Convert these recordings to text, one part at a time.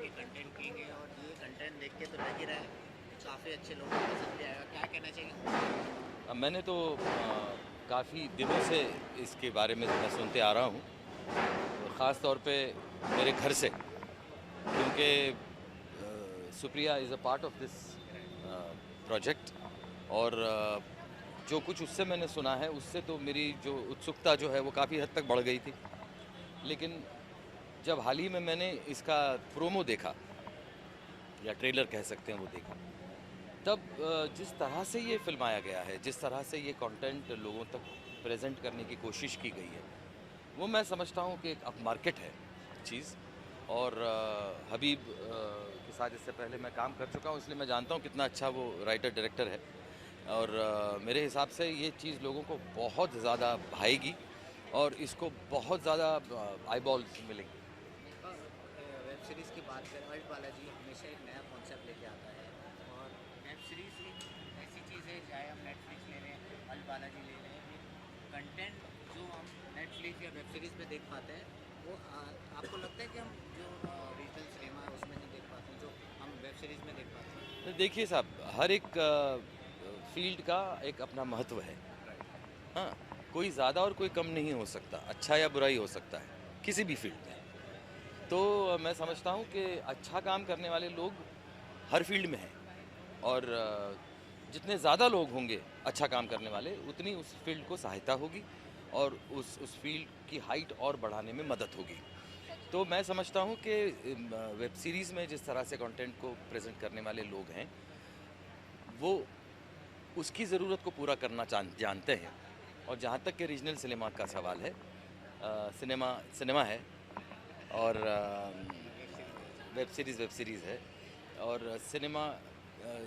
की content king है और ये कंटेंट देख के तो लग ही रहा है कि काफ़ी अच्छे लोगों को पसंद भी आएगा। क्या कहना चाहिए? मैंने तो काफ़ी दिनों से इसके बारे में मैं सुनते आ रहा हूँ, और ख़ास तौर पे मेरे घर से, क्योंकि Supriya is a part of this project. और जो कुछ उससे मैंने सुना है, उससे तो मेरी जो उत्सुकता जो है वो काफ़ी हद तक बढ़ गई थी। लेकिन जब हाल ही में मैंने इसका प्रोमो देखा, या ट्रेलर कह सकते हैं, वो देखा, तब जिस तरह से ये फिल्माया गया है, जिस तरह से ये कंटेंट लोगों तक प्रेजेंट करने की कोशिश की गई है, वो मैं समझता हूँ कि एक अप मार्केट है चीज़। और हबीब के साथ इससे पहले मैं काम कर चुका हूँ, इसलिए मैं जानता हूँ कितना अच्छा वो राइटर डायरेक्टर है। और मेरे हिसाब से ये चीज़ लोगों को बहुत ज़्यादा भाएगी और इसको बहुत ज़्यादा आई बॉल्स मिलेंगे। वेब सीरीज़ की बात करें, अल्ट बालाजी हमेशा एक नया कॉन्सेप्ट लेके आता है और वेब सीरीज़ एक ऐसी चीज़ है, चाहे हम नेटफ्लिक्स ले लें, अल्ट बालाजी ले लें, कंटेंट जो हम नेटफ्लिक्स या वेब सीरीज़ पे देख पाते हैं वो आपको लगता है कि हम जो रीजनल सिनेमा है उसमें नहीं देख पाते हैं, जो हम वेब सीरीज़ में देख पाते हैं? तो देखिए साहब, हर एक फील्ड का एक अपना महत्व है। हाँ, कोई ज़्यादा और कोई कम नहीं हो सकता, अच्छा या बुरा ही हो सकता है किसी भी फील्ड में। तो मैं समझता हूँ कि अच्छा काम करने वाले लोग हर फील्ड में हैं, और जितने ज़्यादा लोग होंगे अच्छा काम करने वाले, उतनी उस फील्ड को सहायता होगी और उस फील्ड की हाइट और बढ़ाने में मदद होगी। तो मैं समझता हूँ कि वेब सीरीज़ में जिस तरह से कंटेंट को प्रेजेंट करने वाले लोग हैं, वो उसकी ज़रूरत को पूरा करना जानते हैं। और जहाँ तक कि रीजनल सिनेमा का सवाल है, सिनेमा सिनेमा है, और वेब सीरीज़ है, और सिनेमा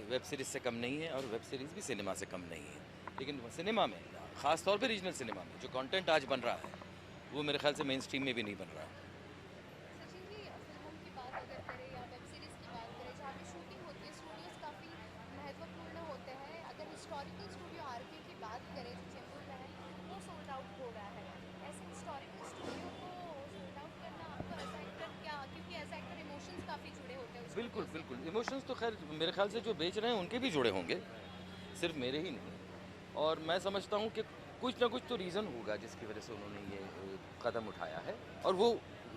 वेब सीरीज़ से कम नहीं है, और वेब सीरीज़ भी सिनेमा से कम नहीं है। लेकिन सिनेमा में, ख़ास तौर पे रीजनल सिनेमा में, जो कंटेंट आज बन रहा है, वो मेरे ख्याल से मेन स्ट्रीम में भी नहीं बन रहा है। सचिन जी, फिल्मों की बात अगर करें या वेब सीरीज़ की बात करें जहाँ पे शूटिंग होती है, स्टूडियोज़ काफ़ी महत्वपूर्ण होते हैं। अगर हिस्टोरिकल स्टूडियो आरके की बात करें जो चेंबूर में है, वो सोल्ड आउट हो रहा है। ऐसे हिस्टोरिकल स्टूडियो को सोल्ड आउट करना आपको एज एक्टर क्या, क्योंकि एज एक्टर इमोशंस काफ़ी जुड़े होते हैं उस बिल्कुल, स्टूडियो से। बिल्कुल। इमोशंस तो ख़ैर मेरे ख़्याल से जो बेच रहे हैं उनके भी जुड़े होंगे, सिर्फ मेरे ही नहीं। और मैं समझता हूँ कि कुछ ना कुछ तो रीज़न होगा जिसकी वजह से उन्होंने ये कदम उठाया है, और वो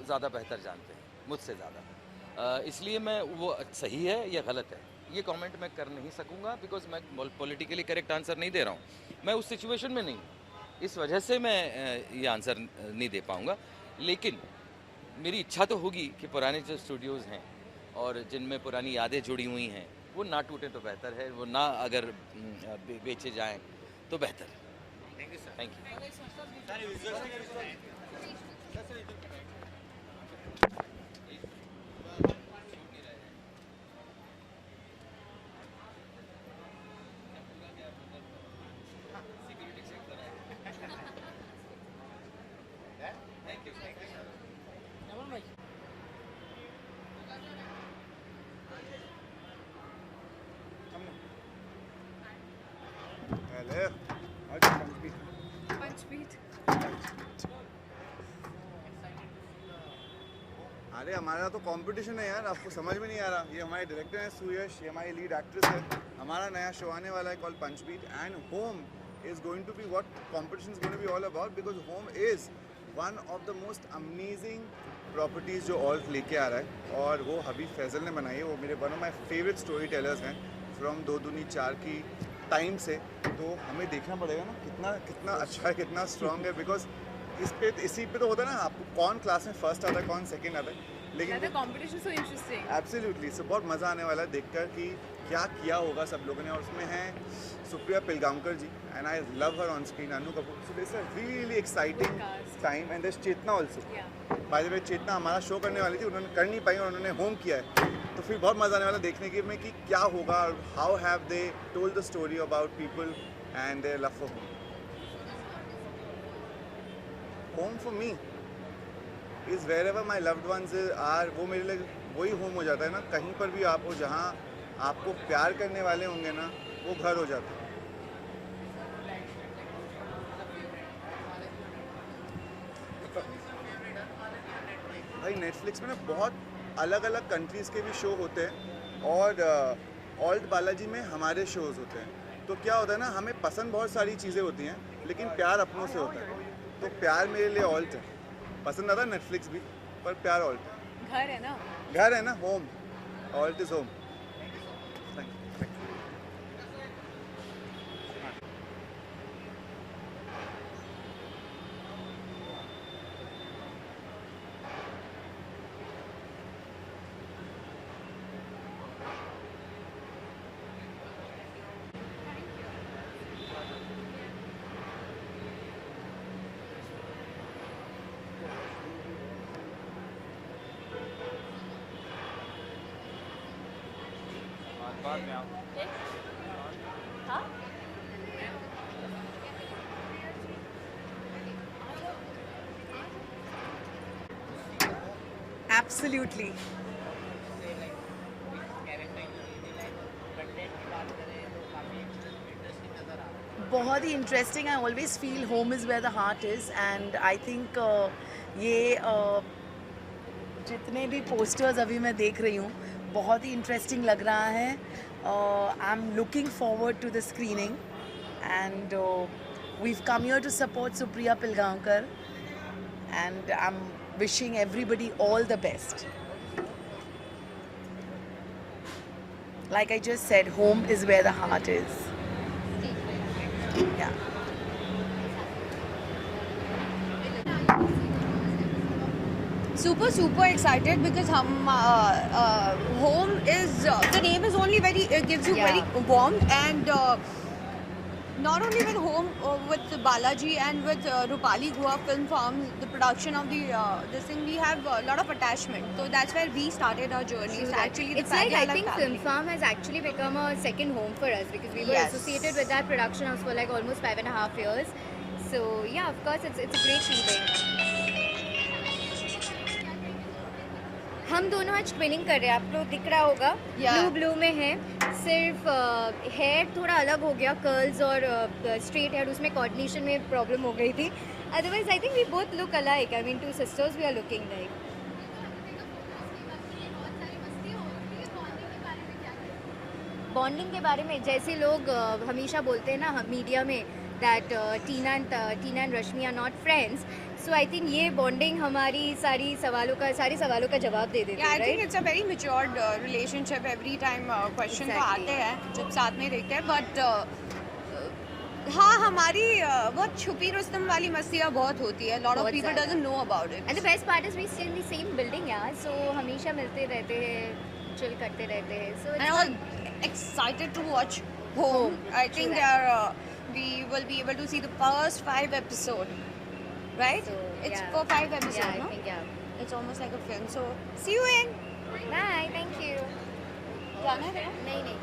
ज़्यादा बेहतर जानते हैं मुझसे ज़्यादा। इसलिए मैं वो सही है या गलत है, ये कमेंट मैं कर नहीं सकूँगा, बिकॉज़ मैं पॉलिटिकली करेक्ट आंसर नहीं दे रहा हूँ। मैं उस सिचुएशन में नहीं हूँ, इस वजह से मैं ये आंसर नहीं दे पाऊँगा। लेकिन मेरी इच्छा तो होगी कि पुराने जो स्टूडियोज़ हैं और जिनमें पुरानी यादें जुड़ी हुई हैं, वो ना टूटें तो बेहतर है, वो ना अगर बेचे जाएँ तो बेहतर है। Thank you sir. Thank you. Hello. पंचपीठ। अरे हमारा तो कंपटीशन है यार, आपको समझ में नहीं आ रहा। ये हमारे डायरेक्टर हैं सुयश, ये हमारी लीड एक्ट्रेस है। हमारा नया शो आने वाला है call Punchbeat, and Home is going to be what competition is going to be all about, because Home is one of the most amazing properties जो ऑल्फ लेके आ रहा है, और वो हबीब फैजल ने बनाई है। वो मेरे one of my favourite story tellers हैं फ्रॉम दो दूनी चार की टाइम से। तो हमें देखना पड़ेगा ना कितना कितना अच्छा है, कितना स्ट्रॉन्ग है, बिकॉज इसी पे तो होता है ना आपको कौन क्लास में फर्स्ट आता है, कौन सेकंड आता है। लेकिन कंपटीशन सो इंटरेस्टिंग। एब्सोल्युटली, सो बहुत मज़ा आने वाला है देखकर कि क्या किया होगा सब लोगों ने। और उसमें है Supriya Pilgaonkar ji, and I love her on screen, Anu Kapoor. So this a really exciting time, and this Chetna also. By the way, Chetna हमारा शो करने वाली थी, उन्होंने कर नहीं पाई और उन्होंने होम किया है। तो फिर बहुत मज़ा आने वाला देखने के में कि क्या होगा, how have they told the story about people and their love for home. Home for me is wherever my loved ones are. वो मेरे लिए वही होम हो जाता है ना। कहीं पर भी आप हो जहाँ आपको प्यार करने वाले होंगे ना, वो घर हो जाता है। भाई नेटफ्लिक्स में ना बहुत अलग अलग कंट्रीज़ के भी शो होते हैं और ऑल्ट बालाजी में हमारे शोज़ होते हैं। तो क्या होता है ना, हमें पसंद बहुत सारी चीज़ें होती हैं लेकिन प्यार अपनों से होता है। तो प्यार मेरे लिए ऑल्ट है। पसंद आता है नेटफ्लिक्स भी, पर प्यार ऑल्ट है। घर है ना। घर है ना, होम। ALT is home. हाँ? Absolutely. बहुत ही interesting. I always feel home is where the heart is and I think ये जितने भी पोस्टर्स अभी मैं देख रही हूँ बहुत ही इंटरेस्टिंग लग रहा है। I am looking forward to the screening and we've come here to support Supriya Pilgaonkar and I am wishing everybody all the best. Like I just said, home is where the heart is. Yeah. Super excited because home is the name is only very gives you very warmth and not only with home with Balaji and with Rupali Guha Film Farms, the production of the this thing, we have a lot of attachment. So that's where we started our journey. So It's actually the it's like I Pagya think family. Film Farm has actually become a second home for us because we were Yes. associated with that production house for like almost 5.5 years. So yeah, of course it's a great feeling. हम दोनों आज twinning कर रहे हैं, आपको दिख रहा होगा। ब्लू में है, सिर्फ हेयर थोड़ा अलग हो गया, कर्ल्स और स्ट्रेट हेयर, उसमें कोऑर्डिनेशन में प्रॉब्लम हो गई थी। Otherwise I think we both look alike. I mean two sisters we are looking like. Bonding के बारे में जैसे लोग हमेशा बोलते हैं ना मीडिया में that Tina and Rashmi are not friends, so I think ये बॉन्डिंग हमारी सारे सवालों का जवाब दे देती है। I think it's a very matured relationship. Every time question तो आते हैं जब साथ में देखते हैं, बट हाँ हमारी बहुत छुपी रुस्तम वाली मस्तियाँ बहुत होती है। Lot of people doesn't know about it. And the best part is we stay in the same building यार, सो हमेशा मिलते रहते हैं, चिल करते रहते हैं। सो And I was excited to watch Home. I think we will be able to see the first 5 episodes, right? So, It's yeah. for 5 episodes, yeah, I no? think yeah. It's almost like a film. So see you in. Bye, thank you. जाना है? नहीं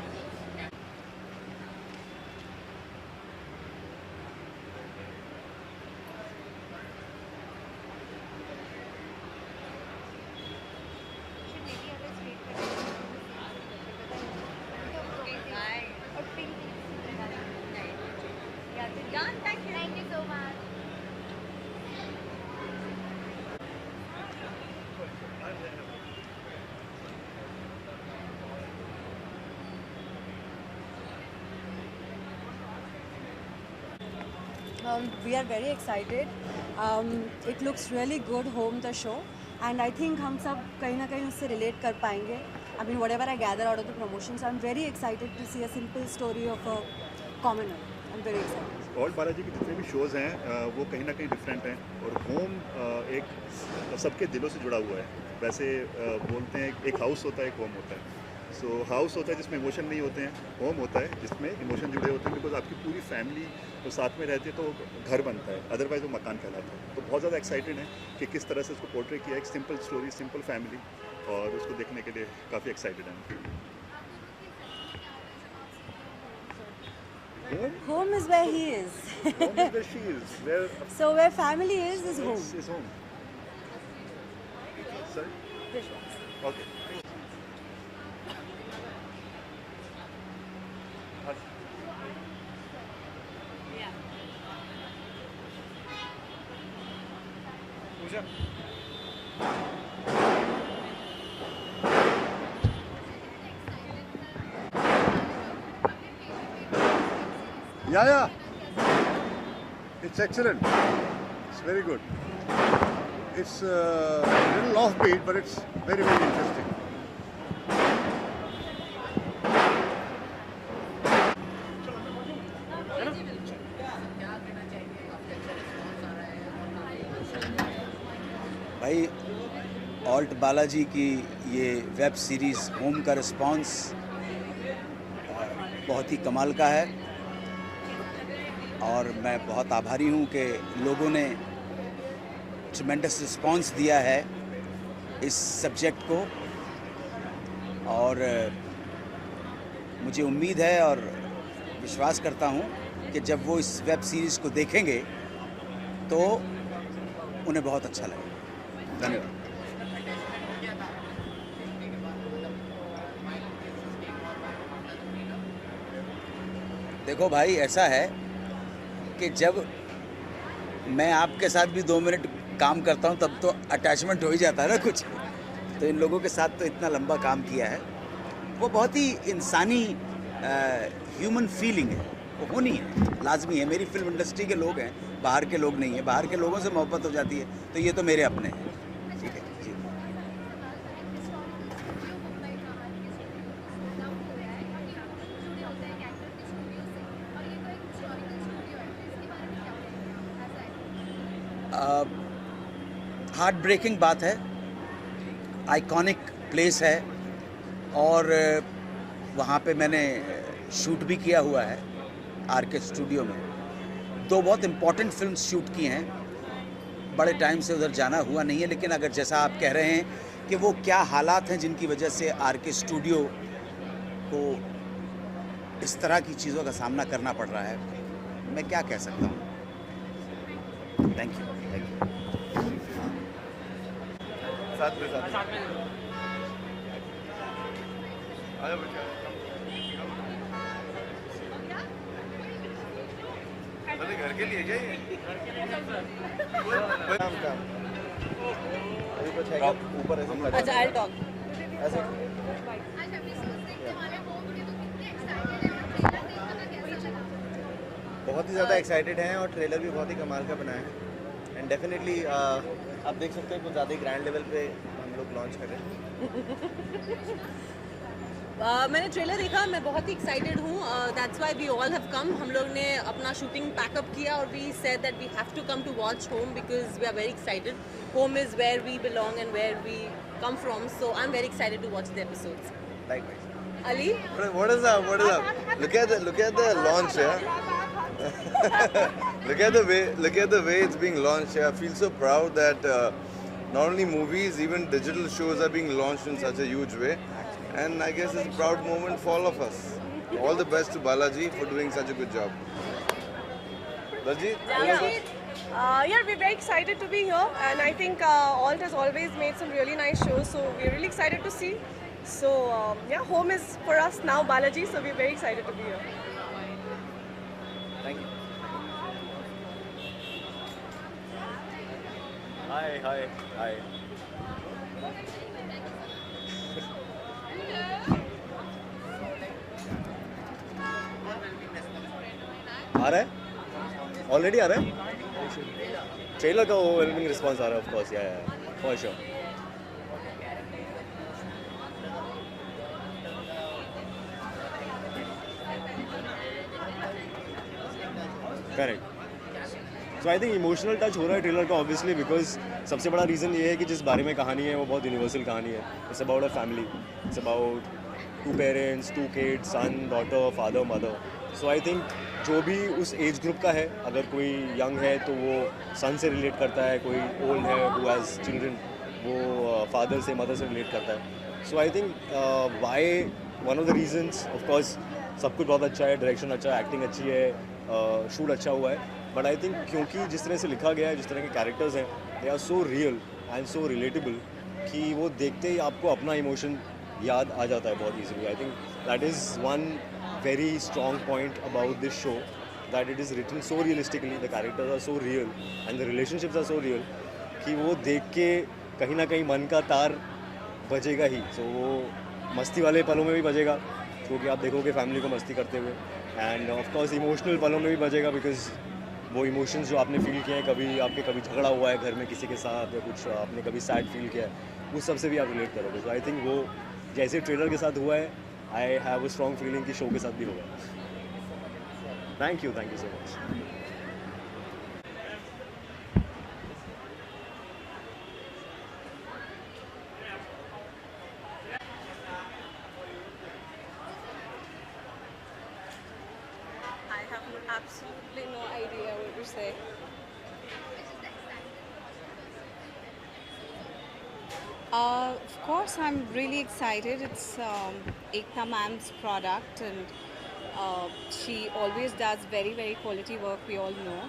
Done. Thank you. Thank you so much. We are very excited. It looks really good, Home the show, and I think हम सब कहीं ना कहीं उससे relate कर पाएंगे. I mean, whatever I gather out of the promotions, I'm very excited to see a simple story of a commoner. I'm very excited. Alt Balaji के जितने भी शोज़ हैं वो कहीं ना कहीं डिफरेंट हैं और होम एक सबके दिलों से जुड़ा हुआ है। वैसे बोलते हैं एक हाउस होता है, एक होम होता है। सो हाउस होता है जिसमें इमोशन नहीं होते हैं, होम होता है जिसमें इमोशन जुड़े होते हैं, बिकॉज आपकी पूरी फैमिली तो साथ में रहती है तो घर बनता है, अदरवाइज वो मकान कहलाता है। तो बहुत ज़्यादा एक्साइटेड है कि किस तरह से उसको पोर्ट्रे किया, एक सिंपल स्टोरी, सिंपल फैमिली, और उसको देखने के लिए काफ़ी एक्साइटेड हैं। Home is where he is. Home is where she is. Where So where family is home. is home. Sorry? Okay. Pooja Yeah. It's excellent. It's very good. It's a little offbeat, but it's very, very interesting. भाई alt Balaji की ये web series home का response बहुत ही कमाल का है और मैं बहुत आभारी हूँ कि लोगों ने ट्रिमेंडस रिस्पांस दिया है इस सब्जेक्ट को और मुझे उम्मीद है और विश्वास करता हूँ कि जब वो इस वेब सीरीज़ को देखेंगे तो उन्हें बहुत अच्छा लगेगा। धन्यवाद। देखो भाई, ऐसा है कि जब मैं आपके साथ भी 2 मिनट काम करता हूँ तब तो अटैचमेंट हो ही जाता है ना कुछ। तो इन लोगों के साथ तो इतना लंबा काम किया है, वो बहुत ही इंसानी ह्यूमन फीलिंग है, वो होनी है, लाजमी है। मेरी फिल्म इंडस्ट्री के लोग हैं, बाहर के लोग नहीं हैं। बाहर के लोगों से मोहब्बत हो जाती है तो ये तो मेरे अपने हैं। ठीक है जी। हार्ट ब्रेकिंग बात है, आइकॉनिक प्लेस है और वहाँ पे मैंने शूट भी किया हुआ है आरके स्टूडियो में। 2 बहुत इम्पॉर्टेंट फिल्म्स शूट की हैं, बड़े टाइम से उधर जाना हुआ नहीं है, लेकिन अगर जैसा आप कह रहे हैं कि वो क्या हालात हैं जिनकी वजह से आरके स्टूडियो को इस तरह की चीज़ों का सामना करना पड़ रहा है, मैं क्या कह सकता हूँ। Thank you. साथ में घर के लिए जाइए। ऊपर अच्छा, I'll talk. ऐसे बहुत ही ज़्यादा एक्साइटेड हैं और ट्रेलर भी बहुत ही कमाल का बना है एंड डेफिनेटली आप देख सकते हैं कुछ ज़्यादा ही ग्रैंड लेवल पे हम लोग लॉन्च कर रहे हैं। मैंने ट्रेलर देखा, मैं बहुत ही एक्साइटेड हूँ। That's why we all have come. हम लोग ने अपना शूटिंग पैकअप किया और we said that we have to come to watch home because we are very excited. Home is where we belong and where we come from, so I am very excited to watch the episodes. Likewise. Ali? What is up? What is up? Look at the launch here. look at the way it's being launched here. I feel so proud that not only movies, even digital shows are being launched in such a huge way. And I guess it's a proud moment for all of us. All the best to Balaji for doing such a good job. Daljeet? Yeah, we're very excited to be here, and I think Alt has always made some really nice shows, so we're really excited to see. So yeah, home is for us now Balaji, so we're very excited to be here. Thank you. Hi. आ रहा है? Already आ रहा है? Trailer का overwhelming response आ रहा है, of course, या for sure. Correct. So I think emotional touch हो रहा है ट्रेलर का ऑब्वियसली, बिकॉज सबसे बड़ा रीज़न ये है कि जिस बारे में कहानी है वो बहुत यूनिवर्सल कहानी है। It's about a family, it's about 2 parents, 2 kids, son, daughter, father, mother. So I think जो भी उस एज ग्रुप का है, अगर कोई यंग है तो वो सन से रिलेट करता है, कोई ओल्ड है हु हैज़ चिल्ड्रन वो फादर से, मदर से रिलेट करता है। So I think why one of the reasons, of course सब कुछ बहुत अच्छा है, डायरेक्शन अच्छा है, एक्टिंग अच्छी है, शूट अच्छा हुआ है, बट आई थिंक क्योंकि जिस तरह से लिखा गया है, जिस तरह के कैरेक्टर्स हैं, they are so real and so relatable कि वो देखते ही आपको अपना इमोशन याद आ जाता है बहुत easily. I think that is one very strong point about this show, that it is written so realistically, the characters are so real and the relationships are so real कि वो देख के कहीं ना कहीं मन का तार बजेगा ही। सो वो मस्ती वाले पलों में भी बजेगा, शो की आप देखोगे फैमिली को मस्ती करते हुए, एंड ऑफ कोर्स इमोशनल पलों में भी बजेगा, बिकॉज वो इमोशंस जो आपने फील किए हैं, कभी झगड़ा हुआ है घर में किसी के साथ, या कुछ आपने कभी सैड फील किया है, उस सब से भी आप रिलेट करोगे. तो आई थिंक वो जैसे ट्रेलर के साथ हुआ है, I have a strong feeling कि शो के साथ भी होगा. Thank you so much. I have absolutely no idea what to say. Of course, I'm really excited. It's Ekta ma'am's product, and she always does very, very quality work, we all know.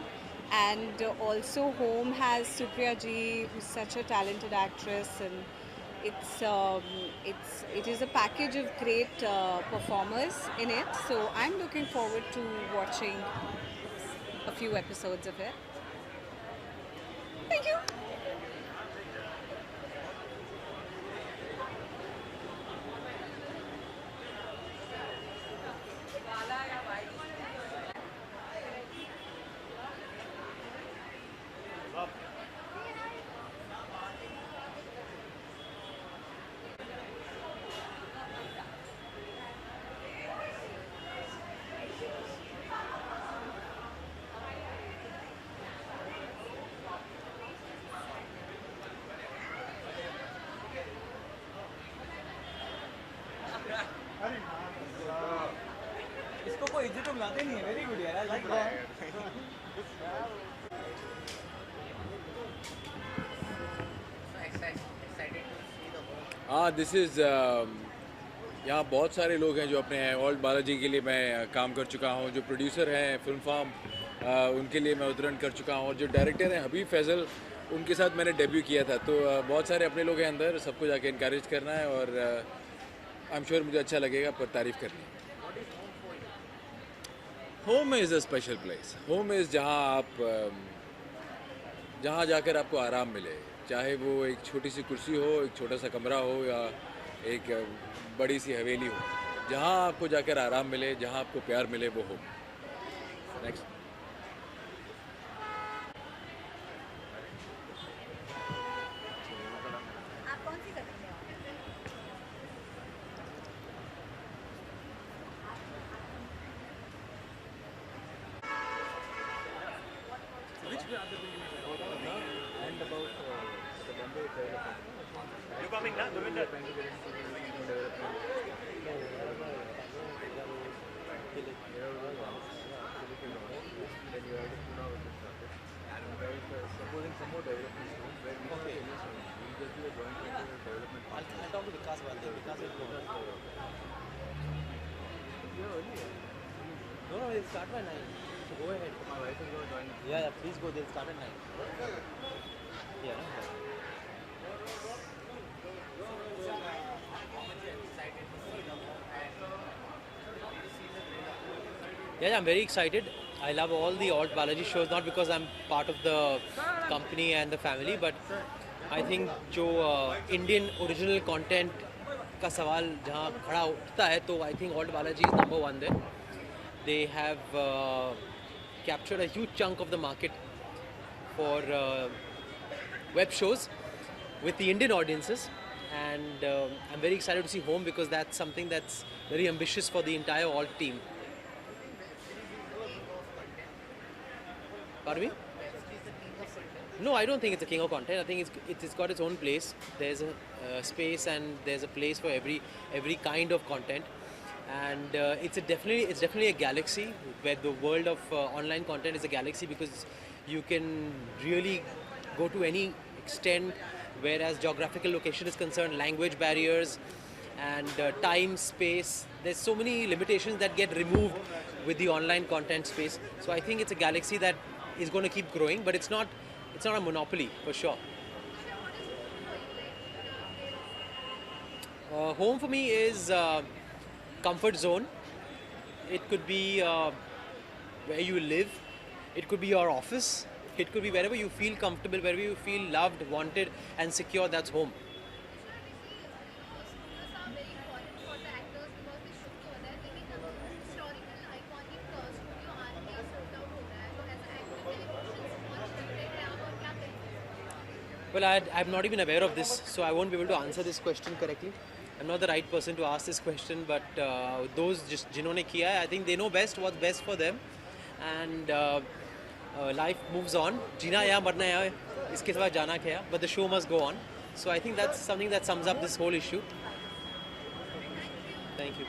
And also, Home has Supriya ji, who's such a talented actress, and it is a package of great performers in it. So I'm looking forward to watching a few episodes of it. Thank you. इसको कोई इज्जत तो मिलाते नहीं है. Very good यार, I like that. हाँ, this is यहाँ बहुत सारे लोग हैं जो अपने ओल्ड बालाजी के लिए मैं काम कर चुका हूँ. जो प्रोड्यूसर हैं फिल्म फार्म, उनके लिए मैं उद्धरण कर चुका हूँ. और जो डायरेक्टर हैं हबीब फैज़ल, उनके साथ मैंने डेब्यू किया था. तो बहुत सारे अपने लोग हैं अंदर, सबको जाके इनकरेज करना है, और आई एम श्योर मुझे अच्छा लगेगा, पर तारीफ़ करनी है. Home is a special place. Home is जहाँ जाकर आपको आराम मिले, चाहे वो एक छोटी सी कुर्सी हो, एक छोटा सा कमरा हो, या एक बड़ी सी हवेली हो. जहाँ आपको जाकर आराम मिले, जहाँ आपको प्यार मिले, वो home. Next. No, they'll start by 9. So go ahead. My wife is going to join. Yeah, please go. They'll start at 9. Yeah. Yeah, I'm very excited. I love all the Alt Balaji shows, not because I'm part of the company and the family, but I think जो Indian original content का सवाल जहाँ खड़ा उठता है, तो I think Alt Balaji is number one there. They have captured a huge chunk of the market for web shows with the Indian audiences, and I'm very excited to see Home, because that's something that's very ambitious for the entire Alt team. Pardon me? No, I don't think it's a king of content. I think it's got its own place. There's a space and there's a place for every kind of content, and it's definitely a galaxy, where the world of online content is a galaxy, because you can really go to any extent, whereas geographical location is concerned, language barriers and time, space, there's so many limitations that get removed with the online content space. So I think it's a galaxy that is going to keep growing, but it's not a monopoly for sure. Home for me is comfort zone. It could be where you live, it could be your office, it could be wherever you feel comfortable, wherever you feel loved, wanted and secure. That's home. Well, I'm not even aware of this, so I won't be able to answer this question correctly. I'm not the right person to ask this question, but those just जिन्होंने किया है, I think they know best what's best for them, and life moves on. जीना या मरना या इसके बाद जाना क्या, but the show must go on. So I think that's something that sums up this whole issue. Thank you.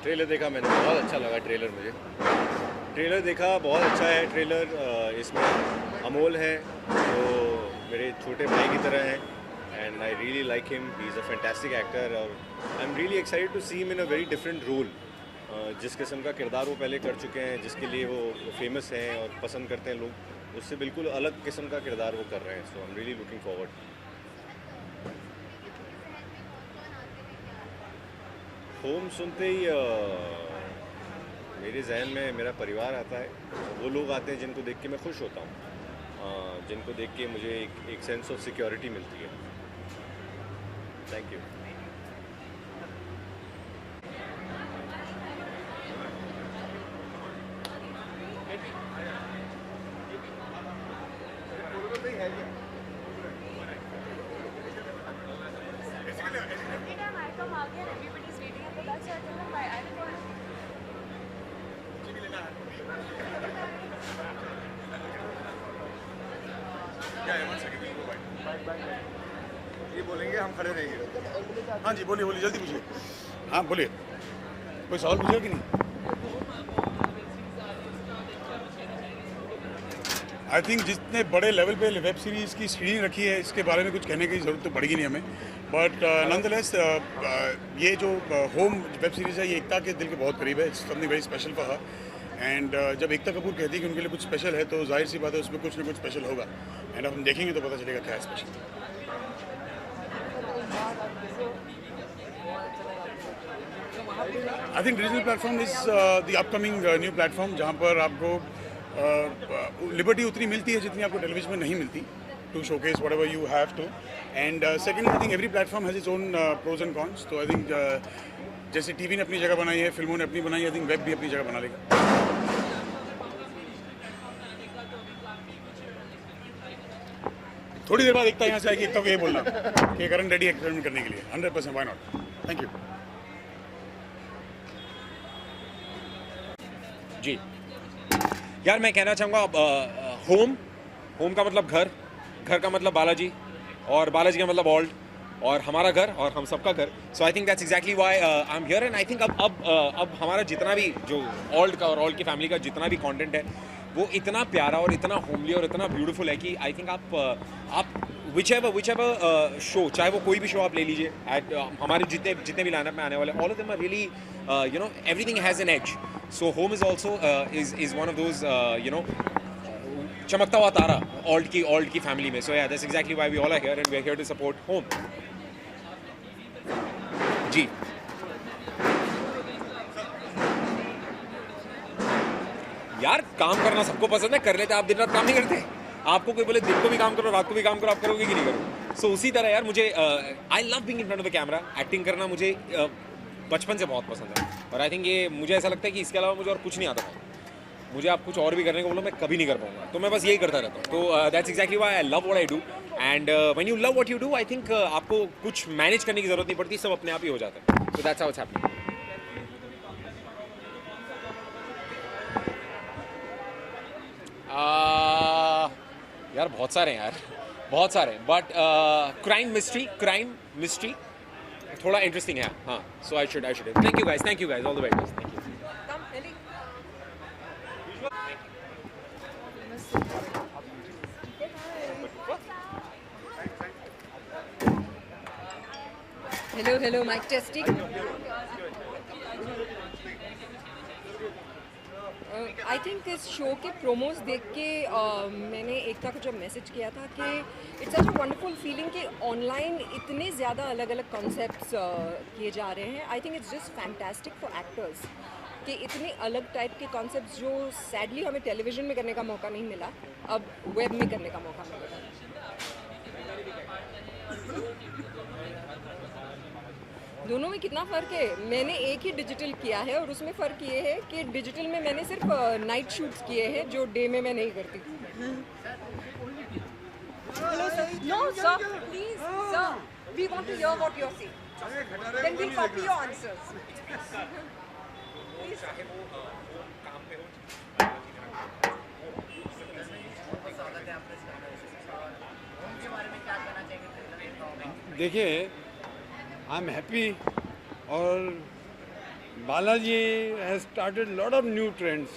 Trailer देखा मैंने, बहुत अच्छा लगा ट्रेलर मुझे। ट्रेलर देखा, बहुत अच्छा है ट्रेलर। इसमें अमोल है जो मेरे छोटे भाई की तरह हैं and I really like him, he is a fantastic actor और I am really excited to see him in a very different role. जिस किस्म का किरदार वो पहले कर चुके हैं, जिसके लिए वो फेमस हैं और पसंद करते हैं लोग, उससे बिल्कुल अलग किस्म का किरदार वो कर रहे हैं। So I am really looking forward. Home सुनते ही मेरे जहन में मेरा परिवार आता है। वो लोग आते हैं जिनको देख के मैं खुश होता हूँ, जिनको देख के मुझे एक सेंस ऑफ सिक्योरिटी मिलती है। Thank you. ये बोलेंगे, हम खड़े रहेंगे। हाँ जी, बोलिए बोलिए, जल्दी पूछिए। हाँ बोलिए, कोई सवाल पूछेगा कि नहीं? आई थिंक जितने बड़े लेवल पे वेब सीरीज़ की स्क्रीनिंग रखी है, इसके बारे में कुछ कहने की ज़रूरत तो पड़ेगी नहीं हमें, बट नॉनदलेस ये जो होम वेब सीरीज़ है, ये एकता के दिल के बहुत करीब है। It's something very special for her and जब एकता कपूर कहती है कि उनके लिए कुछ स्पेशल है, तो जाहिर सी बात है उसमें कुछ ना कुछ स्पेशल होगा एंड अब हम देखेंगे तो पता चलेगा क्या है special. I think digital platform is the upcoming new platform, जहाँ पर आपको लिबर्टी उतनी मिलती है जितनी आपको टेलीविजन में नहीं मिलती, to showcase whatever you have to. And second, I think every platform has its own pros and cons. तो आई थिंक जैसे टीवी ने अपनी जगह बनाई है, फिल्मों ने अपनी बनाई है, आई थिंक वेब भी अपनी जगह बना लेगा। थोड़ी देर बाद एकता यहाँ से आएगी, एकता को ये बोलना कि करण रेडी एक्सपेरिमेंट करने के लिए 100%, व्हाई नॉट। थैंक यू जी। यार मैं कहना चाहूँगा होम का मतलब घर, घर का मतलब बालाजी, और बालाजी का मतलब ऑल्ट, और हमारा घर और हम सबका घर। So I think that's exactly why I am here and I think अब हमारा जितना भी जो ऑल्ट का और ऑल्ट की फैमिली का जितना भी कंटेंट है, वो इतना प्यारा और इतना होमली और इतना ब्यूटीफुल है कि आई थिंक आप whichever शो, चाहे वो कोई भी शो आप ले लीजिए, हमारे जितने भी लाइनअप में आने वाले, all of them are really everything has an edge. So Home is also is one of those चमकता हुआ तारा ऑल्ट की फैमिली में। So yeah that's exactly why we all are here and we are here to support Home. जी यार, काम करना सबको पसंद है, कर लेते। आप दिन रात काम नहीं करते? आपको कोई बोले दिन को भी काम करो, रात को भी काम करो, आप करोगे कि नहीं करो? सो उसी तरह यार मुझे I love being in front of the camera. Acting करना मुझे बचपन से बहुत पसंद है और आई थिंक ये मुझे ऐसा लगता है कि इसके अलावा मुझे और कुछ नहीं आता। मुझे आप कुछ और भी करने को बोलो, मैं कभी नहीं कर पाऊंगा, तो मैं बस यही करता रहता हूँ। तो that's exactly why I love what I do and when you love what you do, I think आपको कुछ मैनेज करने की जरूरत नहीं पड़ती, सब अपने आप ही हो जाता है। So that's how it's happening. यार बहुत सारे हैं यार, बहुत सारे, बट क्राइम मिस्ट्री थोड़ा इंटरेस्टिंग है। हाँ, so I should thank you guys, all the very best. Thank you. Hello, mic testing. I think इस शो के प्रोमोज देख के मैंने एकता को जब मैसेज किया था कि it's such a wonderful feeling कि ऑनलाइन इतने ज़्यादा अलग अलग कॉन्सेप्ट्स किए जा रहे हैं. I think it's just fantastic for actors कि इतने अलग टाइप के कॉन्सेप्ट्स जो सैडली हमें टेलीविजन में करने का मौका नहीं मिला, अब वेब में करने का मौका मिलेगा. दोनों में कितना फ़र्क है. मैंने एक ही डिजिटल किया है और उसमें फ़र्क ये है कि डिजिटल में मैंने सिर्फ नाइट शूट्स किए हैं जो डे में मैं नहीं करती. Hello sir. No sir, please sir, we want to hear what you are saying, then we copy your answers. देखिए, आई एम हैप्पी और Balaji has started lot of new trends.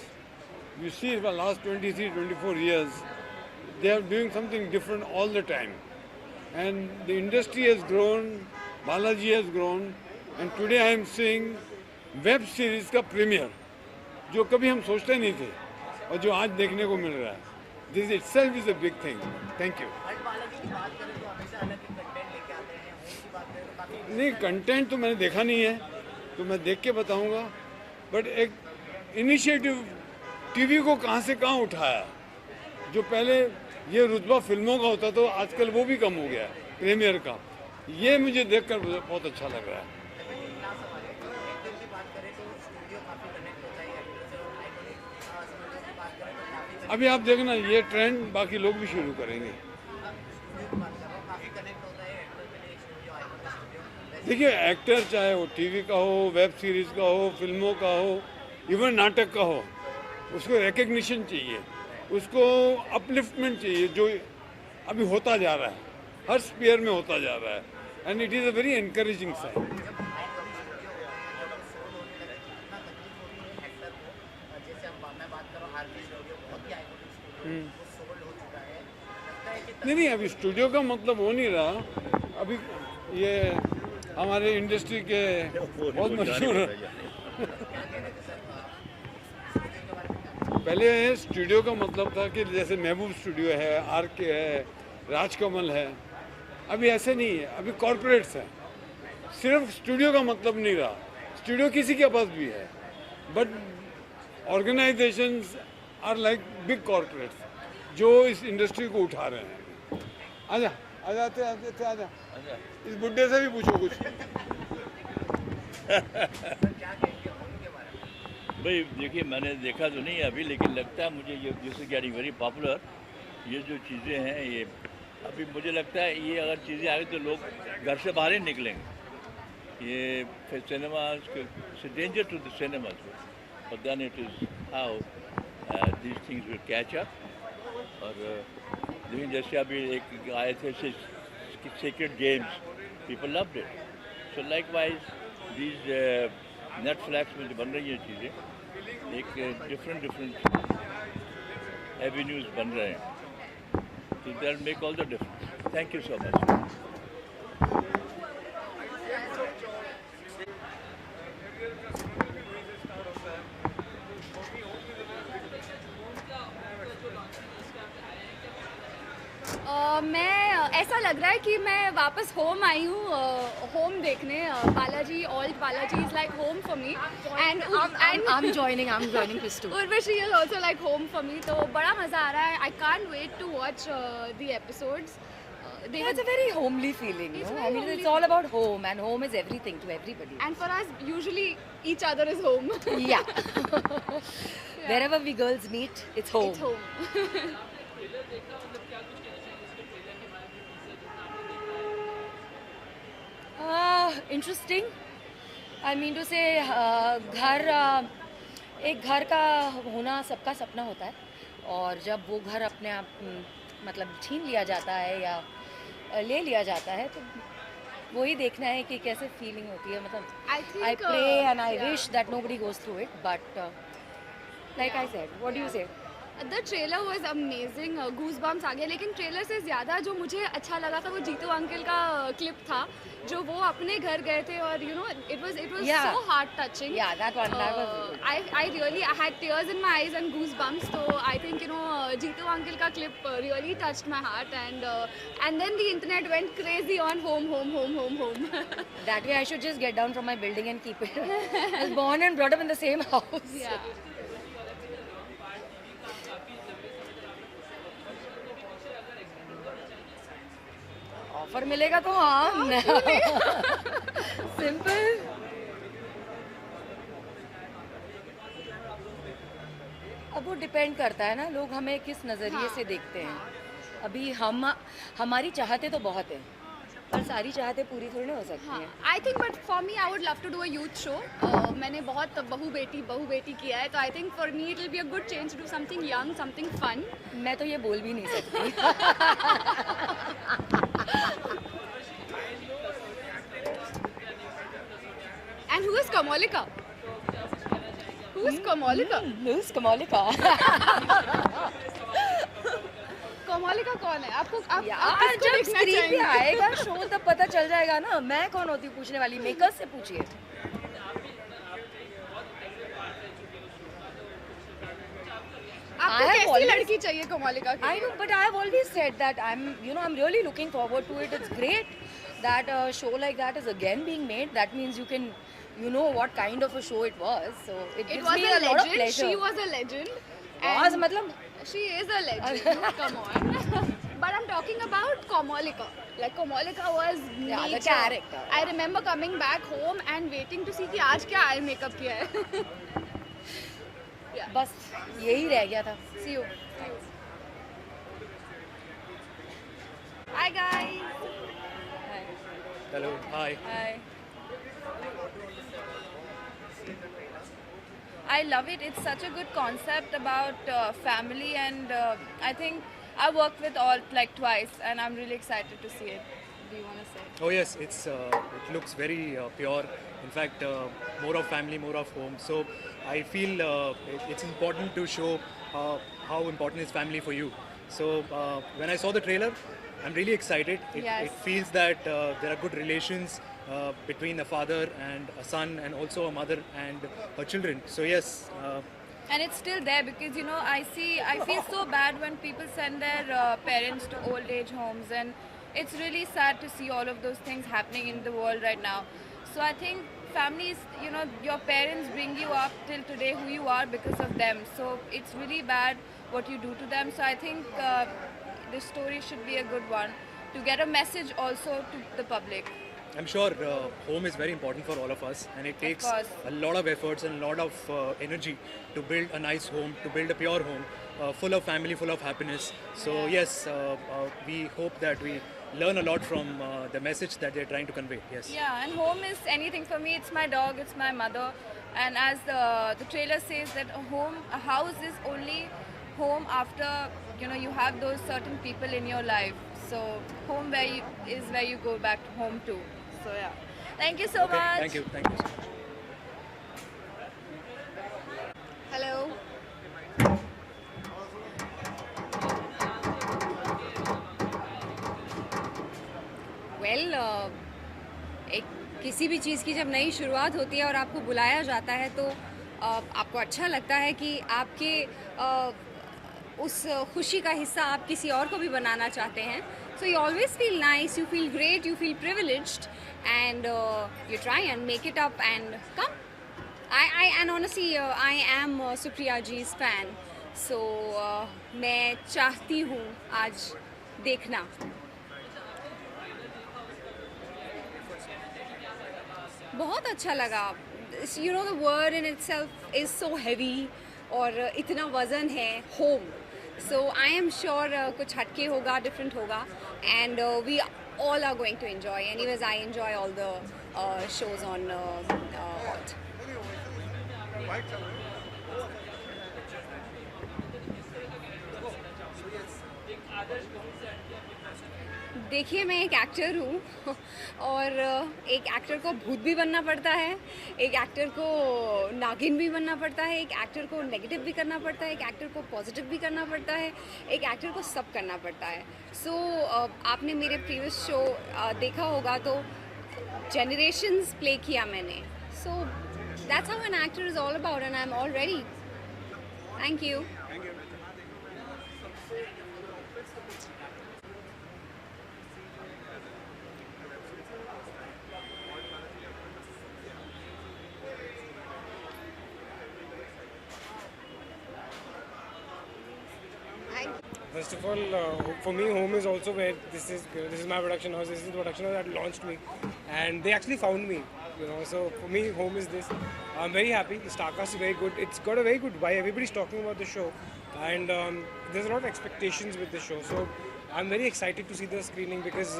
You see for last 23-24 years they are doing something different all the time, and the industry has grown, Balaji has grown, and today I am seeing web series का premiere जो कभी हम सोचते नहीं थे और जो आज देखने को मिल रहा है. This itself is a big thing. Thank you. नहीं, कंटेंट तो मैंने देखा नहीं है तो मैं देख के बताऊंगा, बट एक इनिशिएटिव टीवी को कहाँ से कहाँ उठाया. जो पहले ये रुतबा फिल्मों का होता तो आजकल वो भी कम हो गया है प्रीमियर का. ये मुझे देखकर बहुत अच्छा लग रहा है. अभी आप देखना ये ट्रेंड बाकी लोग भी शुरू करेंगे. देखिए, एक्टर चाहे वो टीवी का हो, वेब सीरीज़ का हो, फिल्मों का हो, इवन नाटक का हो, उसको रिकग्निशन चाहिए, उसको अपलिफ्टमेंट चाहिए जो अभी होता जा रहा है, हर स्पीयर में होता जा रहा है, and it is a very encouraging sign. नहीं, अभी स्टूडियो का मतलब वो नहीं रहा. अभी ये हमारे इंडस्ट्री के बहुत मशहूर पहले स्टूडियो का मतलब था कि जैसे महबूब स्टूडियो है, RK है, राजकमल है. अभी ऐसे नहीं है, अभी कॉरपोरेट्स हैं. सिर्फ स्टूडियो का मतलब नहीं रहा. स्टूडियो किसी के पास भी है, but organisations are like big corporates जो इस इंडस्ट्री को उठा रहे हैं. आजा आजाते आते आजा. इस बुड्ढे से भी पूछो कुछ. भाई देखिए, मैंने देखा तो नहीं अभी, लेकिन लगता है मुझे ये this is getting very popular. ये जो चीज़ें हैं ये अभी मुझे लगता है ये अगर चीज़ें आगे तो लोग घर से बाहर ही निकलेंगे. ये फिर cinemas it's danger to the cinemas, but then it is how these things will catch up. और लेकिन जैसे अभी एक आए थे secret games, people loved it. So likewise these Netflix में जो बन रही हैं चीज़ें, एक डिफरेंट एवेन्यूज़ बन रहे हैं, तो that make all the difference. Thank you so much. मैं ऐसा लग रहा है कि मैं वापस होम आई हूँ, होम देखने. Balaji, old Balaji is like home for me, and I'm joining Pistu. Urvashi is also like home for me. तो बड़ा मज़ा आ रहा है. I can't wait to watch the episodes. It's a very homely feeling, you know? I mean, it's all about home, and home is everything to everybody. And for us, usually each other is home. Yeah. Wherever we girls meet, it's home. It's home. Interesting. I mean to say, एक घर का होना सबका सपना होता है, और जब वो घर अपने आप मतलब छीन लिया जाता है या ले लिया जाता है, तो वही देखना है कि कैसे फीलिंग होती है. मतलब I pray and I wish that nobody goes through it, but like I said, what do you say? The trailer was amazing, goosebumps आ गया, लेकिन ट्रेलर से ज़्यादा जो मुझे अच्छा लगा था वो जीतू अंकल का क्लिप था, जो वो अपने घर गए थे और you know it was so heart touching. that was I really had tears in my eyes and goosebumps. So I think Jitu uncle का clip really touched my heart, and then the internet went crazy on home. That way I should just get down from my building and keep it. I was born and brought up in the same house. Yeah. Offer मिलेगा तो हाँ. Simple. अब वो depend करता है ना, लोग हमें किस नज़रिए से देखते हैं. अभी हमारी चाहते तो बहुत है, पर सारी चाहते पूरी थोड़ी ना हो सकती हैं. I think but for me I would love to do a youth show. मैंने बहुत बहू बेटी किया है, तो I think for me it will be a good change to do something young, something fun. मैं तो ये बोल भी नहीं सकती. And who is Kamalika? Who's Kamalika? Who's Kamalika? Kamalika कौन है? आपको यार जब स्क्रीन पे आएगा शो तब पता चल जाएगा ना. मैं कौन होती हूँ पूछने वाली? मेकर्स से पूछिए. आपको कैसी लड़की चाहिए कमलिका के? I know, but I have always said that I'm really looking forward to it. It's great that a show like that is again being made. That means you can, what kind of a show it was. So it gives me a lot of pleasure. She was a legend. मतलब she is a legend. Come on. But I'm talking about Kamalika. Like Kamalika was the character. I remember coming back home and waiting to see कि आज क्या eye makeup किया है. बस यही रह गया था. See you. Hi guys. Hello. Hi. Hi. I love it. It's such a good concept about family, and I think I worked with Alt like twice, and I'm really excited to see it. Do you want to say? Oh yes, it looks very pure. In fact, more of family, more of home. So I feel it's important to show how important is family for you. So when I saw the trailer, I'm really excited. It feels that there are good relations between a father and a son, and also a mother and her children. So yes. And it's still there because I feel so bad when people send their parents to old age homes, and it's really sad to see all of those things happening in the world right now. So I think families, your parents bring you up till today who you are because of them. So it's really bad what you do to them. So I think this story should be a good one to get a message also to the public. I'm sure home is very important for all of us, and it takes a lot of efforts and a lot of energy to build a nice home, to build a pure home, full of family, full of happiness. So yes, we hope that we learn a lot from the message that they're trying to convey. Yes. Yeah, and home is anything for me. It's my dog, it's my mother, and as the trailer says that a house is only home after you have those certain people in your life. So home is where you go back home to. So yeah, thank you so much. Thank you so much. Hello. Well, किसी भी चीज़ की जब नई शुरुआत होती है और आपको बुलाया जाता है तो आपको अच्छा लगता है कि आपके उस खुशी का हिस्सा आप किसी और को भी बनाना चाहते हैं. So you always feel nice, you feel great, you feel privileged, and you try and make it up and come. And honestly, I am Supriya Ji's fan. So मैं चाहती हूँ आज देखना. बहुत अच्छा लगा. The word in itself is so heavy और इतना वज़न है, home. So I am sure कुछ हटके होगा, different होगा, and we all are going to enjoy. Anyways, I enjoy all the shows on Alt. देखिए, मैं एक एक्टर हूँ और एक एक्टर को भूत भी बनना पड़ता है, एक एक्टर को नागिन भी बनना पड़ता है, एक एक्टर को नेगेटिव भी करना पड़ता है, एक एक्टर को पॉजिटिव भी करना पड़ता है, एक एक्टर को सब करना पड़ता है। सो आपने मेरे प्रीवियस शो देखा होगा तो जनरेशन्स प्ले किया मैंने। सो that's how an actor is all about and I am all ready. Thank you. First of all, for me, home is also where this is my production house. This is the production house that launched me, and they actually found me. So for me, home is this. I'm very happy. The Starcast is very good. It's got a very good vibe. Everybody's talking about the show, and there's a lot of expectations with the show. So I'm very excited to see the screening because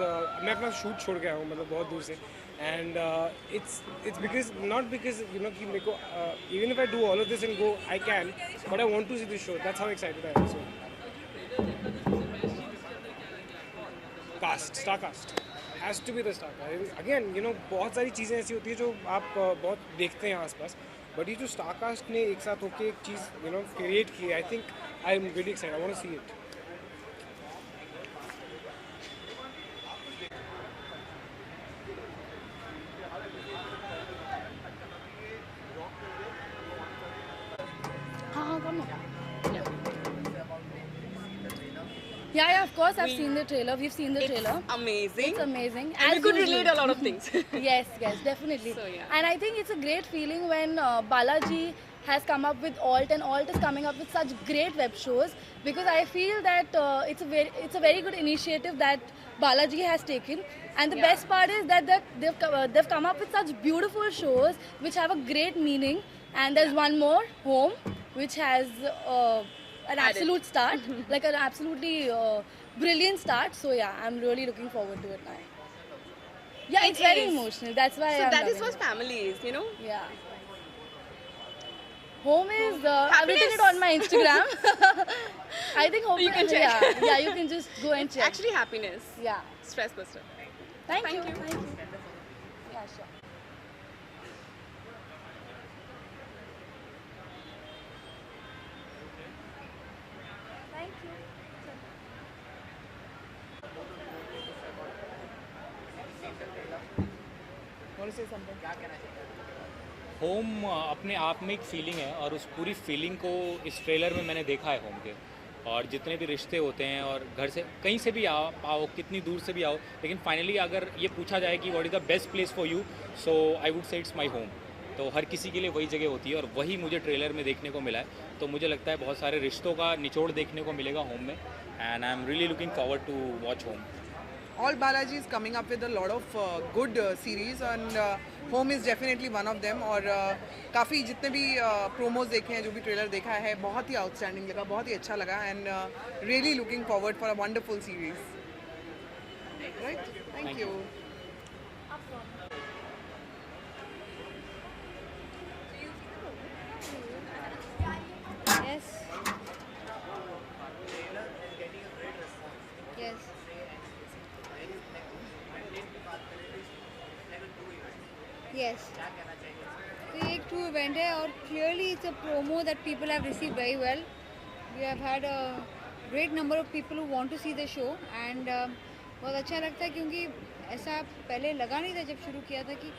मैं अपना shoot छोड़ गया हूँ मतलब बहुत दूर से, and it's because not because कि मेरे को even if I do all of this and go, I can, but I want to see the show. That's how excited I am. So. Starcast has to be the Starcast. Again, बहुत सारी चीज़ें ऐसी होती है जो आप बहुत देखते हैं आसपास, बट ये जो Starcast ने एक साथ होके एक चीज़ क्रिएट की, I think I am really excited. I want to see it. Yeah, of course, I've seen the trailer. We've seen the trailer. Amazing. It's amazing. And we could relate a lot of things. Yes, definitely. So, yeah. And I think it's a great feeling when Balaji has come up with Alt, and Alt is coming up with such great web shows, because I feel that it's a very good initiative that Balaji has taken. And the best part is that they've come up with such beautiful shows which have a great meaning. And there's one more, Home, which has an absolute start, like an absolutely brilliant start. So yeah, I'm really looking forward to it now. Yeah, it's very emotional. That's why. So that is what family is, Yeah. Home is. I've written it on my Instagram. I think home. You can check. Yeah, you can just go and It's check. actually happiness. Yeah. Stress buster. Thank you. Thank you. Yeah, sure. Thank you. Want to say something? क्या कहना चाहते हैं? Home अपने आप में एक feeling है और उस पूरी फीलिंग को इस ट्रेलर में मैंने देखा है होम के। और जितने भी रिश्ते होते हैं और घर से कहीं से भी आओ कितनी दूर से भी आओ, लेकिन फाइनली अगर ये पूछा जाए कि what is the best place for you, so I would say it's my home. तो हर किसी के लिए वही जगह होती है और वही मुझे ट्रेलर में देखने को मिला है। तो मुझे लगता है बहुत सारे रिश्तों का निचोड़ देखने को मिलेगा होम में, and I am really looking forward to watch home. All Balaji is coming up with a lot of good series, and Home is definitely one of them. और काफ़ी जितने भी प्रोमोज देखे हैं, जो भी ट्रेलर देखा है, बहुत ही आउटस्टैंडिंग लगा, बहुत ही अच्छा लगा, and really looking forward for a wonderful series. Right, thank you. Yes. Yes. Yes. तो ये एक ट्रू इवेंट है और clearly it's a promo that people have receive very well. We have had a great number of people who want to see the show, and बहुत अच्छा लगता है क्योंकि ऐसा पहले लगा नहीं था जब शुरू किया था कि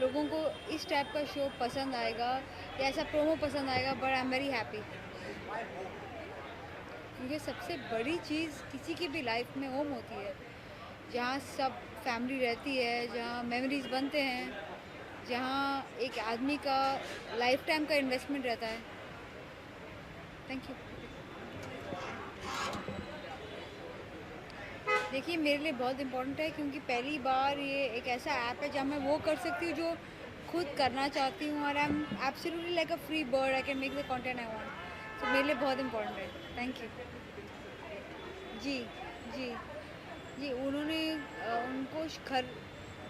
लोगों को इस टाइप का शो पसंद आएगा या ऐसा प्रोमो पसंद आएगा, but I am very happy क्योंकि सबसे बड़ी चीज़ किसी की भी लाइफ में होम होती है, जहाँ सब फैमिली रहती है, जहाँ मेमोरीज बनते हैं, जहाँ एक आदमी का लाइफ टाइम का इन्वेस्टमेंट रहता है। Thank you. देखिए, मेरे लिए बहुत इम्पोर्टेंट है क्योंकि पहली बार ये एक ऐसा ऐप है जहाँ मैं वो कर सकती हूँ जो खुद करना चाहती हूँ, और I am absolutely like a free bird, I can make the content I want. तो मेरे लिए बहुत इम्पोर्टेंट है। Thank you. जी जी जी, उन्होंने उनको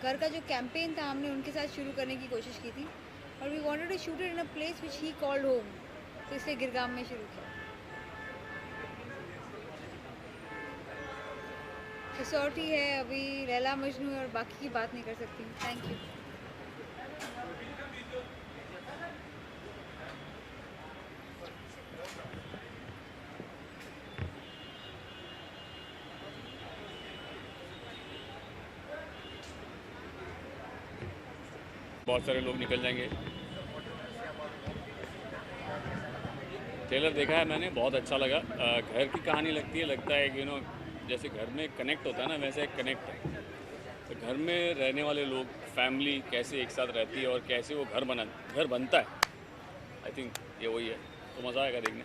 घर का जो कैंपेन था हमने उनके साथ शुरू करने की कोशिश की थी, और we wanted to shoot it in a place which he called home, तो इसलिए गिरगाम में शुरू किया। कसौटी है, अभी लैला मजनू है और बाकी की बात नहीं कर सकती। Thank you. बहुत सारे लोग निकल जाएंगे। ट्रेलर देखा है मैंने, बहुत अच्छा लगा। घर की कहानी लगती है, लगता है कि जैसे घर में कनेक्ट होता है ना, वैसे एक कनेक्ट है। तो घर में रहने वाले लोग, फैमिली कैसे एक साथ रहती है और कैसे वो घर बनता है। आई थिंक ये वही है, तो मज़ा आएगा देखने।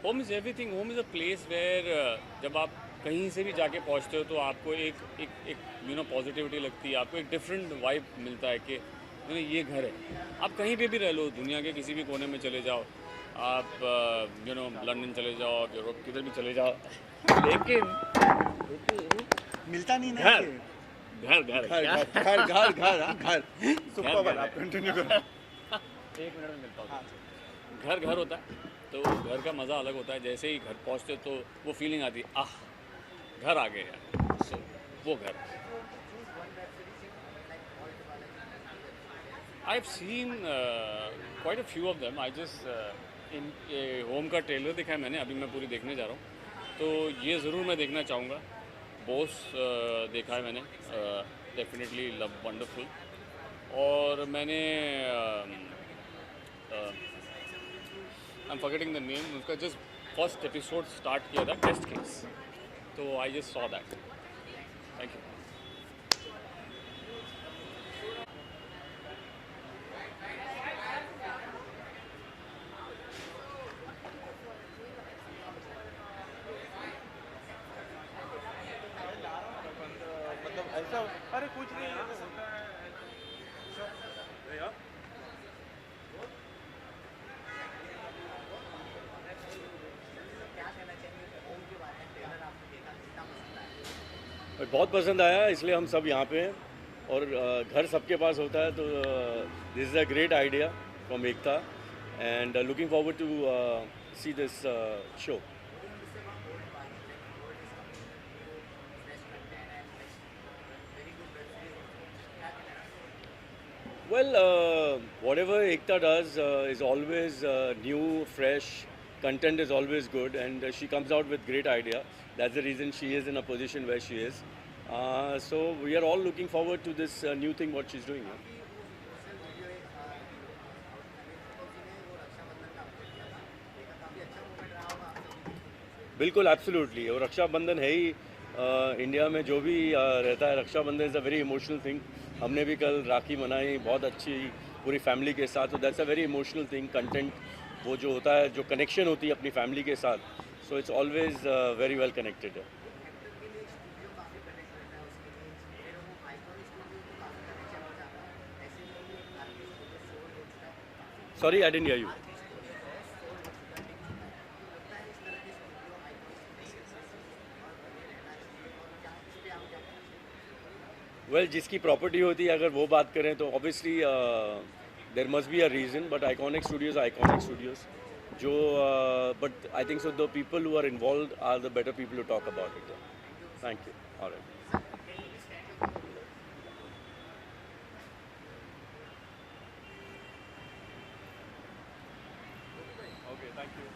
Home is everything. Home is a place where जब आप कहीं से भी जाके पहुंचते हो तो आपको एक पॉजिटिविटी लगती है, आपको एक डिफरेंट वाइब मिलता है कि ये घर है। आप कहीं पे भी रह लो, दुनिया के किसी भी कोने में चले जाओ, आप लंदन चले जाओ, यूरोप किधर भी चले जाओ, लेकिन मिलता नहीं ना घर घर घर घर घर घर घर घर सुपर। आप कंटिन्यू करो। 1 मिनट में मिलता हूँ। घर होता है तो घर का मज़ा अलग होता है। जैसे ही घर पहुँचते तो वो फीलिंग आती है, घर आ गए यार। सो वो घर। I have seen quite a few of them. I just in home का ट्रेलर देखा है मैंने, अभी मैं पूरी देखने जा रहा हूँ, तो ये ज़रूर मैं देखना चाहूँगा। बॉस देखा है मैंने, डेफिनेटली लव वंडरफुल। और मैंने I am forgetting the name, उसका जस्ट फर्स्ट एपिसोड स्टार्ट किया था, टेस्ट केस, तो I just saw that. Thank you. मतलब ऐसा, अरे कुछ नहीं है तो होता है। बहुत पसंद आया, इसलिए हम सब यहाँ पे हैं। और घर सबके पास होता है, तो this is a great idea from Ekta, and looking forward to see this show. Well, whatever Ekta does is always new, fresh. Content is always good, and she comes out with great idea. That's the reason she is in a position where she is. So we are all looking forward to this new thing what she's doing. बिल्कुल, absolutely. और रक्षाबंधन है ही India में जो भी रहता है, Rakshabandhan is a very emotional thing. हमने भी कल राखी मनाई बहुत अच्छी पूरी फैमिली के साथ, तो that's a very emotional thing. Content वो जो होता है, जो कनेक्शन होती है अपनी फैमिली के साथ, so it's always very well connected है। Sorry, I didn't hear you. Well, जिसकी प्रॉपर्टी होती है, अगर वो बात करें तो obviously there must be a reason, but Iconic Studios जो but I think so the people who are involved are the better people to talk about it. Thank you. Alright. Okay, thank you.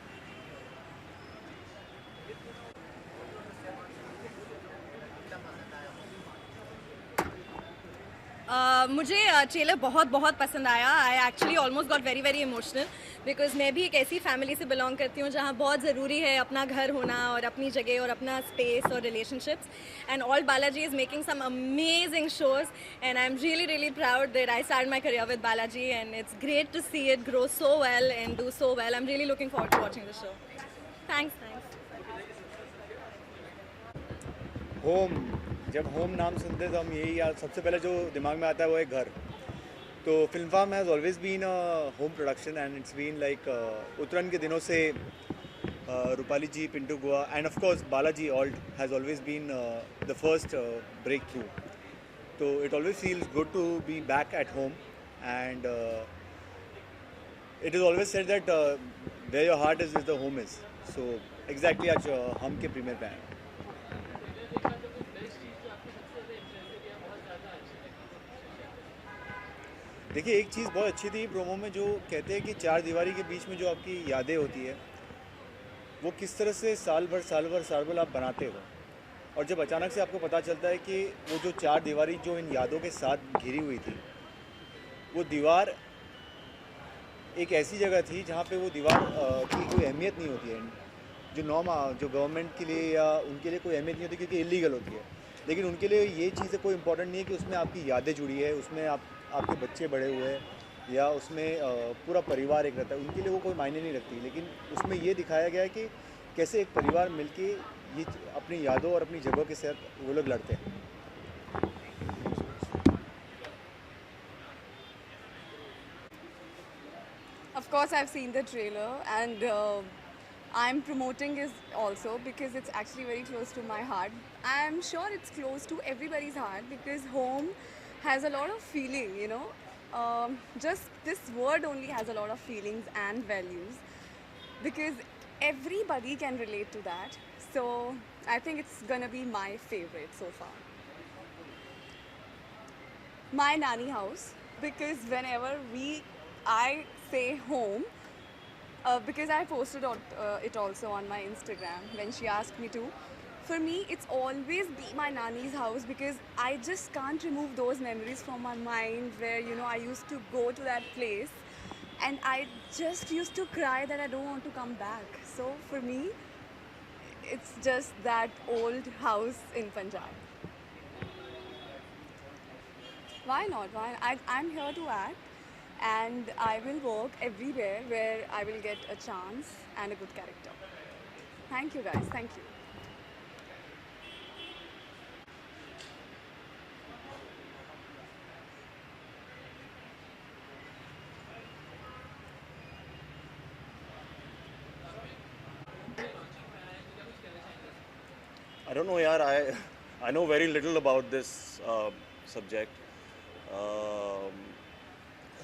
मुझे trailer बहुत बहुत पसंद आया। I actually almost got very very emotional, because मैं भी एक ऐसी family से बिलोंग करती हूँ जहाँ बहुत ज़रूरी है अपना घर होना और अपनी जगह और अपना स्पेस और relationships. And all Balaji is making some amazing shows, and I am really really proud that I start my career with Balaji, and it's great to see it grow so well and do so well. I am really looking forward to watching the show. Thanks. Home, जब home नाम सुनते हैं तो हम यही याद, सबसे पहले जो दिमाग में आता है वो है घर। तो Film Farm has always been a home production, and it's been like Uttarayan के दिनों से Rupali ji, Pintoo Guha, and of course Balaji ALT has always been the first breakthrough. तो it always feels good to be back at home, and it is always said that where your heart is the home is. So exactly आज हम के premiere पे आए। देखिए एक चीज़ बहुत अच्छी थी प्रोमो में, जो कहते हैं कि चार दीवारी के बीच में जो आपकी यादें होती है वो किस तरह से साल भर आप बनाते हो, और जब अचानक से आपको पता चलता है कि वो जो चार दीवारी जो इन यादों के साथ घिरी हुई थी, वो दीवार एक ऐसी जगह थी जहाँ पे वो दीवार की कोई अहमियत नहीं होती है, जो गवर्नमेंट के लिए या उनके लिए कोई अहमियत नहीं होती क्योंकि इलीगल होती है, लेकिन उनके लिए ये चीज़ें कोई इंपॉर्टेंट नहीं है कि उसमें आपकी यादें जुड़ी है, उसमें आपके बच्चे बड़े हुए हैं या उसमें पूरा परिवार एक रहता है, उनके लिए वो कोई मायने नहीं रखती। लेकिन उसमें ये दिखाया गया है कि कैसे एक परिवार मिलके ये अपनी यादों और अपनी जगहों के साथ वो लोग लड़ते हैं। Of course, I've seen the trailer, and I'm promoting it also because it's actually very close to my heart. I'm sure it's close to everybody's heart because home has a lot of feeling, you know. Just this word only has a lot of feelings and values because everybody can relate to that. So I think it's gonna be my favorite so far. My nanny house, because whenever I say home, because I posted it also on my Instagram when she asked me to. For me, it's always be my nanny's house because I just can't remove those memories from my mind where, you know, I used to go to that place and I just used to cry that I don't want to come back. So for me, it's just that old house in Punjab. Why not? I'm here to act. And I will work everywhere where I will get a chance and a good character. Thank you guys, thank you. I don't know, yaar. I know very little about this subject.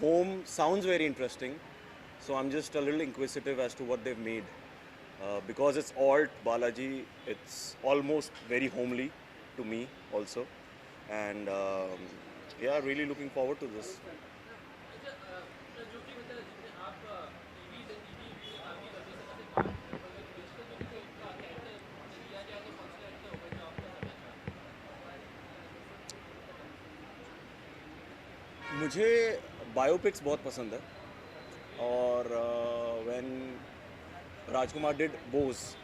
Home sounds very interesting, so I'm just a little inquisitive as to what they've made. Because it's alt Balaji, it's almost very homely to me also, and yeah, really looking forward to this. मुझे biopics बहुत पसंद है, और when Rajkumar did Bose,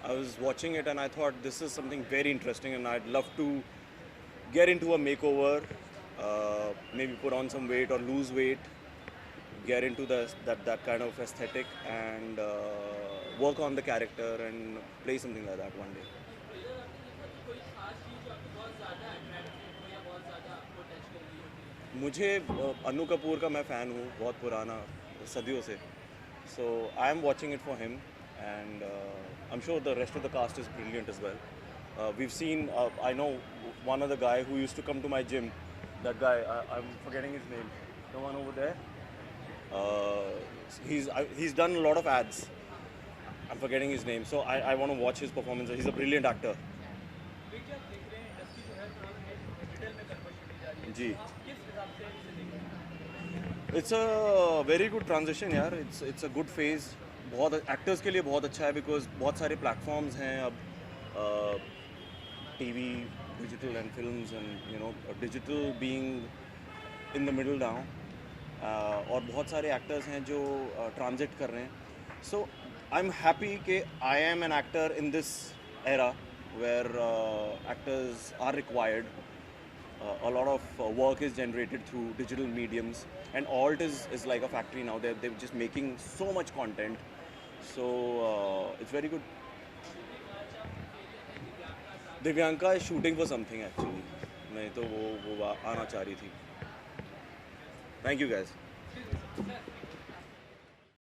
I was watching it and I thought this is something very interesting and I'd love to get into a makeover, maybe put on some weight or lose weight, get into that kind of aesthetic and work on the character and play something like that one day. मुझे अनु कपूर का मैं fan हूँ बहुत पुराना, सदियों से, so I am watching it for him and I'm sure the rest of the cast is brilliant as well. We've seen, I know one other guy who used to come to my gym, that guy, I'm forgetting his name, the one over there, he's done a lot of ads, I'm forgetting his name, so I want to watch his performance. He's a brilliant actor. Ji, it's a very good transition यार, it's a good phase. बहुत actors के लिए बहुत अच्छा है because बहुत सारे platforms हैं अब, TV, digital and films and you know digital being in the middle now, और बहुत सारे एक्टर्स हैं जो ट्रांजिट कर रहे हैं. सो आई एम हैप्पी कि I am an actor in this era where actors are required. A lot of work is generated through digital mediums, and alt is like a factory now. They're just making so much content, so it's very good. Divyanka is shooting for something actually. नहीं तो वो आना चाह रही थी. Thank you guys.